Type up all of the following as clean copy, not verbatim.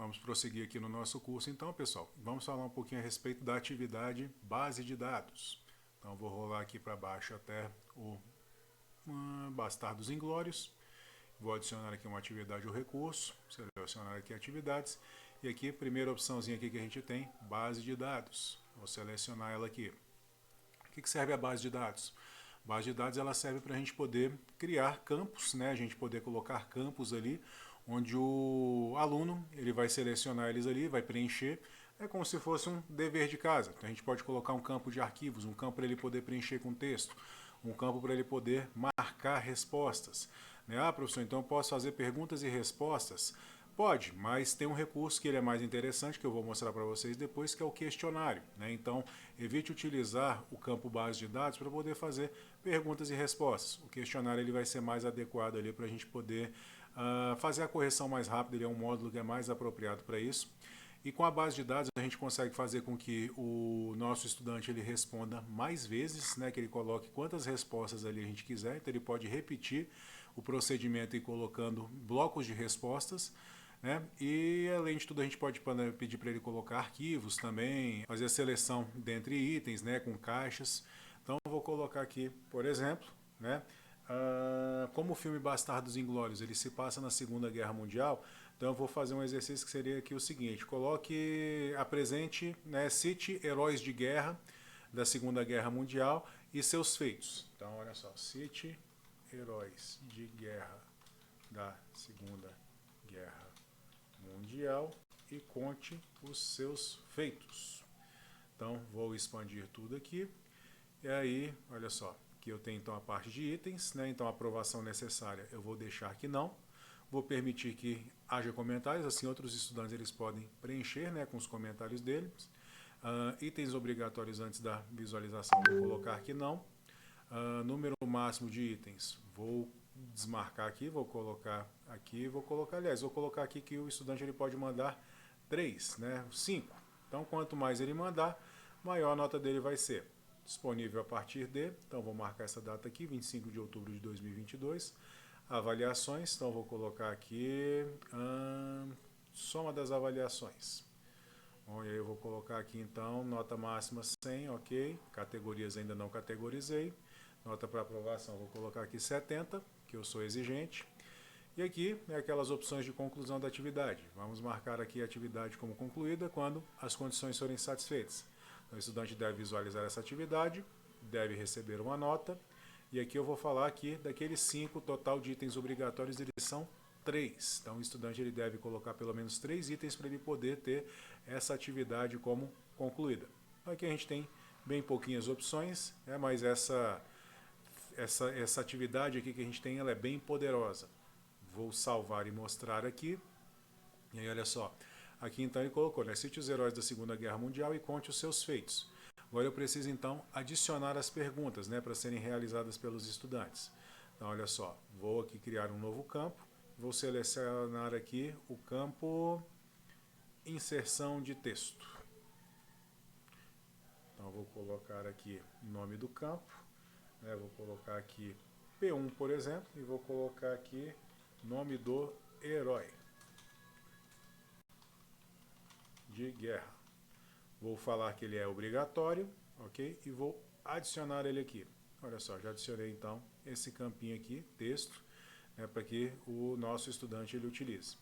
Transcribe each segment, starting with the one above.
Vamos prosseguir aqui no nosso curso então, pessoal. Vamos falar um pouquinho a respeito da atividade base de dados. Então, vou rolar aqui para baixo até o Bastardos Inglórios. Vou adicionar aqui uma atividade ou recurso, selecionar aqui atividades. E aqui, primeira opçãozinha aqui que a gente tem, base de dados. Vou selecionar ela aqui. O que serve a base de dados? Base de dados ela serve para a gente poder criar campos, né? A gente poder colocar campos ali, onde o aluno ele vai selecionar eles ali, vai preencher. É como se fosse um dever de casa. Então a gente pode colocar um campo de arquivos, um campo para ele poder preencher com texto, um campo para ele poder marcar respostas. Né? Ah, professor, então eu posso fazer perguntas e respostas? Pode, mas tem um recurso que ele é mais interessante, que eu vou mostrar para vocês depois, que é o questionário. Né? Então, evite utilizar o campo base de dados para poder fazer perguntas e respostas. O questionário ele vai ser mais adequado ali para a gente poder fazer a correção mais rápida, ele é um módulo que é mais apropriado para isso. E com a base de dados a gente consegue fazer com que o nosso estudante ele responda mais vezes, né, que ele coloque quantas respostas ali a gente quiser, então ele pode repetir o procedimento e colocando blocos de respostas. Né? E além de tudo a gente pode pedir para ele colocar arquivos também, fazer a seleção dentre itens, né, com caixas. Então eu vou colocar aqui, por exemplo, né, como o filme Bastardos Inglórios ele se passa na Segunda Guerra Mundial, então eu vou fazer um exercício que seria aqui o seguinte: apresente, né, cite heróis de guerra da Segunda Guerra Mundial e seus feitos. Então olha só, cite heróis de guerra da Segunda Guerra Mundial e conte os seus feitos. Então vou expandir tudo aqui. E aí, olha só, aqui eu tenho então a parte de itens, né? Então a aprovação necessária eu vou deixar que não. Vou permitir que haja comentários, assim outros estudantes eles podem preencher, né, com os comentários deles. Itens obrigatórios antes da visualização, vou colocar que não. Número máximo de itens, vou desmarcar aqui, vou colocar aqui, vou colocar aqui que o estudante ele pode mandar 3, né, 5. Então, quanto mais ele mandar, maior a nota dele vai ser. Disponível a partir de, então vou marcar essa data aqui, 25 de outubro de 2022. Avaliações, então vou colocar aqui soma das avaliações. Bom, e aí eu vou colocar aqui então nota máxima 100, ok. Categorias ainda não categorizei. Nota para aprovação, vou colocar aqui 70, que eu sou exigente. E aqui é aquelas opções de conclusão da atividade. Vamos marcar aqui a atividade como concluída quando as condições forem satisfeitas. Então, o estudante deve visualizar essa atividade, deve receber uma nota. E aqui eu vou falar aqui daqueles 5, total de itens obrigatórios, eles são 3. Então o estudante ele deve colocar pelo menos 3 itens para ele poder ter essa atividade como concluída. Aqui a gente tem bem pouquinhas opções, mas essa atividade aqui que a gente tem, ela é bem poderosa. Vou salvar e mostrar aqui. E aí olha só, aqui então ele colocou, né, cite os heróis da Segunda Guerra Mundial e conte os seus feitos. Agora eu preciso então adicionar as perguntas, né, para serem realizadas pelos estudantes. Então olha só, vou aqui criar um novo campo, vou selecionar aqui o campo inserção de texto. Então vou colocar aqui o nome do campo, né, vou colocar aqui P1, por exemplo, e vou colocar aqui nome do herói de guerra. Vou falar que ele é obrigatório, ok? E vou adicionar ele aqui. Olha só, já adicionei então esse campinho aqui, texto, né, para que o nosso estudante ele utilize.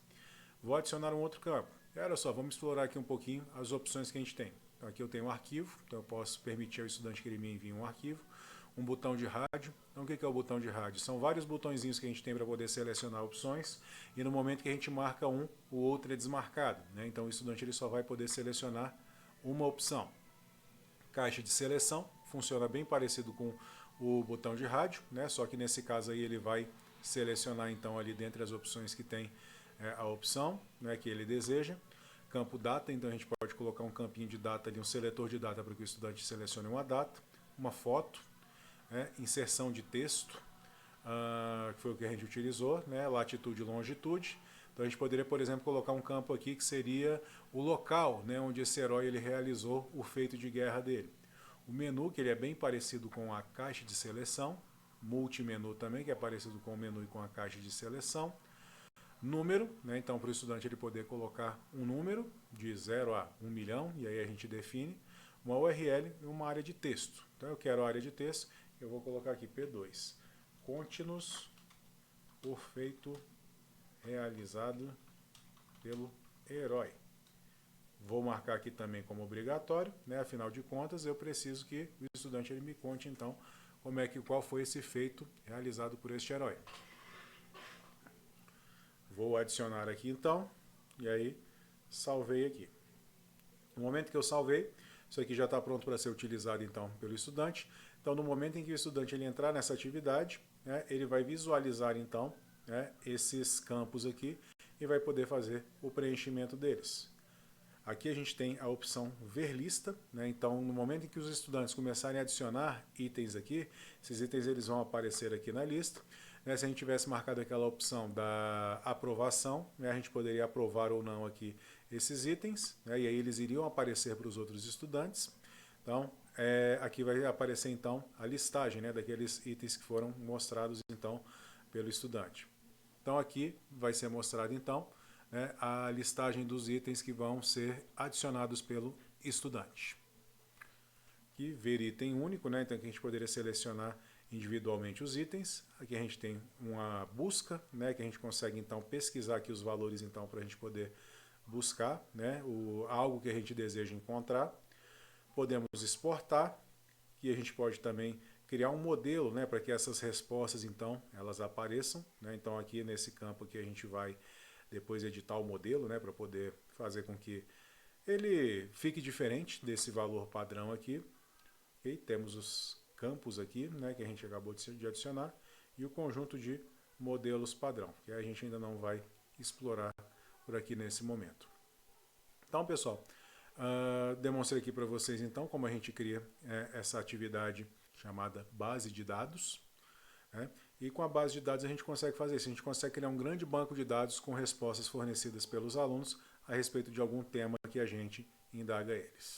Vou adicionar um outro campo. E olha só, vamos explorar aqui um pouquinho as opções que a gente tem. Então aqui eu tenho um arquivo, então eu posso permitir ao estudante que ele me envie um arquivo. Um botão de rádio. Então o que é o botão de rádio? São vários botõezinhos que a gente tem para poder selecionar opções, e no momento que a gente marca um, o outro é desmarcado. Né? Então o estudante ele só vai poder selecionar uma opção. Caixa de seleção, funciona bem parecido com o botão de rádio, né? Só que nesse caso aí ele vai selecionar então ali dentre as opções que tem a opção, né, que ele deseja. Campo data, então a gente pode colocar um campinho de data ali, um seletor de data para que o estudante selecione uma data, uma foto, inserção de texto, que foi o que a gente utilizou, né, latitude e longitude. Então a gente poderia, por exemplo, colocar um campo aqui que seria o local, né, onde esse herói ele realizou o feito de guerra dele. O menu, que ele é bem parecido com a caixa de seleção, multimenu também, que é parecido com o menu e com a caixa de seleção. número, né? Então para o estudante ele poder colocar um número de 0 a 1 milhão, e aí a gente define uma URL e uma área de texto. Então eu quero a área de texto, eu vou colocar aqui P2, conte-nos por feito realizado pelo herói. Vou marcar aqui também como obrigatório, né? Afinal de contas eu preciso que o estudante ele me conte então qual foi esse feito realizado por este herói. Vou adicionar aqui então, e aí salvei aqui. No momento que eu salvei, isso aqui já está pronto para ser utilizado então pelo estudante. Então no momento em que o estudante ele entrar nessa atividade, né, ele vai visualizar então, né, esses campos aqui e vai poder fazer o preenchimento deles. Aqui a gente tem a opção ver lista, né? Então no momento em que os estudantes começarem a adicionar itens aqui, esses itens eles vão aparecer aqui na lista. Né? Se a gente tivesse marcado aquela opção da aprovação, né, a gente poderia aprovar ou não aqui esses itens, né, e aí eles iriam aparecer para os outros estudantes. Então aqui vai aparecer então a listagem, né, daqueles itens que foram mostrados então pelo estudante. Então aqui vai ser mostrado então, né, a listagem dos itens que vão ser adicionados pelo estudante. Aqui, ver item único, né, então aqui a gente poderia selecionar individualmente os itens. Aqui a gente tem uma busca, né, que a gente consegue então pesquisar aqui os valores então para a gente poder buscar, né, algo que a gente deseja encontrar. Podemos exportar, e a gente pode também criar um modelo, né, para que essas respostas então elas apareçam, né? Então aqui nesse campo aqui a gente vai depois editar o modelo, né, para poder fazer com que ele fique diferente desse valor padrão aqui. E temos os campos aqui, né, que a gente acabou de adicionar, e o conjunto de modelos padrão, que a gente ainda não vai explorar por aqui nesse momento. Então, pessoal, demonstrei aqui para vocês então como a gente cria essa atividade chamada base de dados, né? E com a base de dados a gente consegue fazer isso, a gente consegue criar um grande banco de dados com respostas fornecidas pelos alunos a respeito de algum tema que a gente indaga eles.